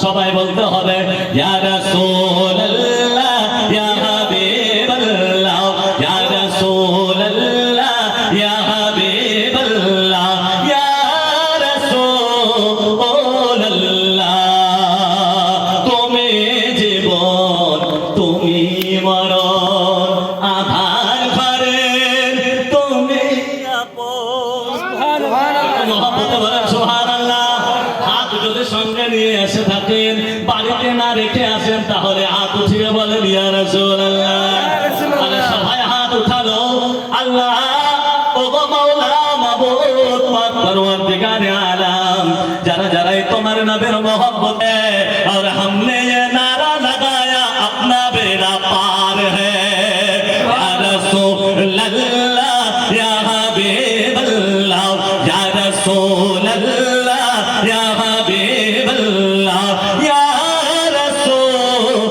সবাই বলতে হবে ইয়া রাসূলুল্লাহ ইয়া হাবিবাল্লাহ ইয়া রাসূলুল্লাহ ইয়া হাবিবাল্লাহ ইয়া রাসূলুল্লাহ তুমি জীবন তুমি মরণ আধার ঘরে তুমি আপন সুবহানাল্লাহ। হাত যদি সঙ্গে নিয়ে এসে থাকেন, বাড়িতে না রেখে আসেন, তাহলে হাত উঠিয়ে বলেন ইয়া রাসূলুল্লাহ। তাহলে সবাই হাত উঠালো। আল্লাহ ওগো মাওলা মাবুদ পাক পরওয়ারদিগারে আলাম, যারা যারাই তোমার নবীর मोहब्बत है और हमने ये नारा लगाया अपना बेड़ा पार है या रसूलल्लाह या हबीबल्लाह या रसूलल्लाह या हबीबल्लाह या रसूलल्लाह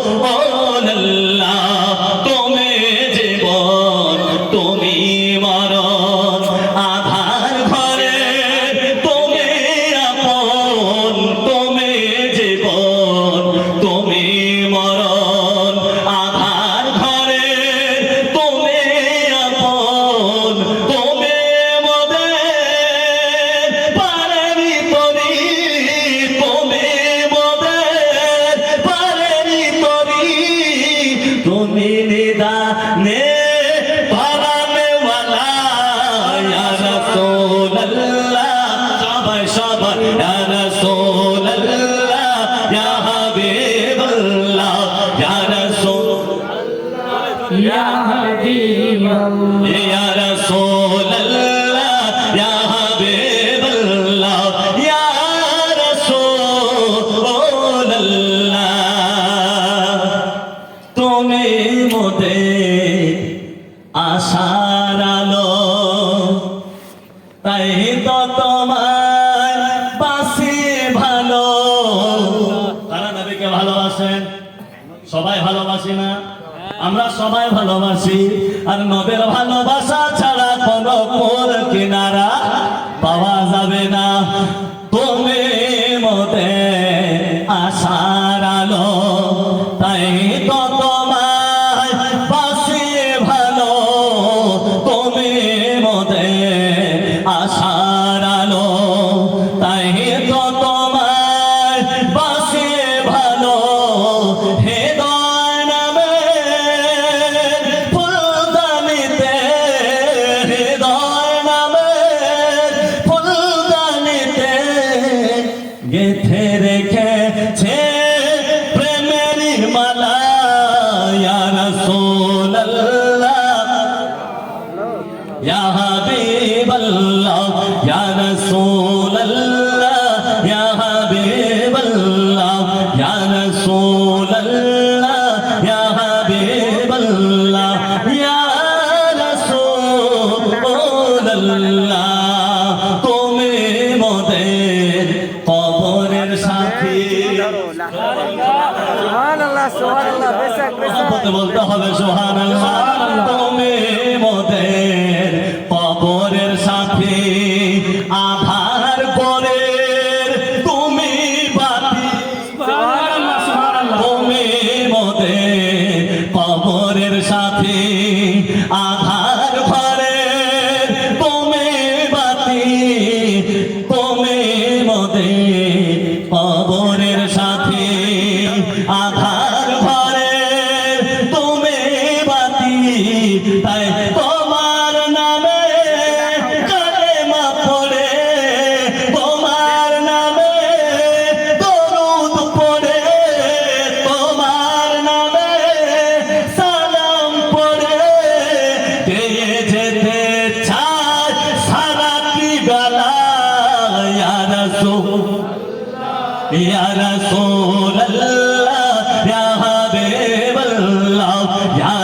তুমি জীবন তুমি মরণ আধার ঘরে তুমি আপন তুমি জীবন তুমি মরণ আধার ঘরে তুমি আপন তুমি মোদের পারেনি তরি তুমি মোদের পারেনি তরি তুমি নিদানে পারানে ওয়ালা ইয়া রাসূলুল্লাহ সবাই সবাই ইয়া রাসূলুল্লাহ ইয়া হাবিবাল্লাহ ইয়া রাসূলুল্লাহ ইয়া হাবিবাল্লাহ ইয়া রাসূলুল্লাহ ইয়া হাবিবাল্লাহ ইয়া রাসূলুল্লাহ তুমি মোদের আশার আলো, তাই তো তোমার বাসি ভালো। তারা নবীকে ভালোবাসেন, সবাই ভালোবাসি না? আমরা সবাই ভালোবাসি। আর নবীর ভালোবাসা ছাড়া কোনো কুল কিনারা পাওয়া যাবে না। তুমি মোদের আশার আলো, তাই তো তোমার বাসি ভালো। তুমি মোদের আশার আলো, তাই তো তোমার বাসি ভালো। হৃদয় নামে ফুলদানিতে হৃদয় নামে ফুলদানিতে গেঁথে রেখেছে প্রেমের মালা ইয়া রাসূলুল্লাহ ইয়া হাবিবাল্লাহ ইয়া রাসূলুল্লাহ ইয়া হাবিবাল্লাহ ইয়া রাসূলুল্লাহ ইয়া হাবিবাল্লাহ ইয়া রাসূলুল্লাহ তুমি মোদের কবরের সাথী। সুবহানাল্লাহ সুবহানাল্লাহ বেশক মহব্বত বলতে হবে সুবহানাল্লাহ। তুমি মোদের কবরের সাথী, আধার পরে তুমি বাতি। সুবহানাল্লাহ সুবহানাল্লাহ তুমি মোদের কবরের সাথী, আধার ঘরে তুমি বাতি। তুমি মোদের কবরের সাথী, আধার ঘরে তুমি বাতি। তাই তোমার নামে কালেমা পড়ে, তোমার নামে দরুদ পড়ে, তোমার নামে সালাম পড়ে দিয়ে যেতে চাই সারাটি বেলা ইয়া রাসূলুল্লাহ ইয়া রাসূলুল্লাহ ইয়া হাবিবাল্লাহ ইয়া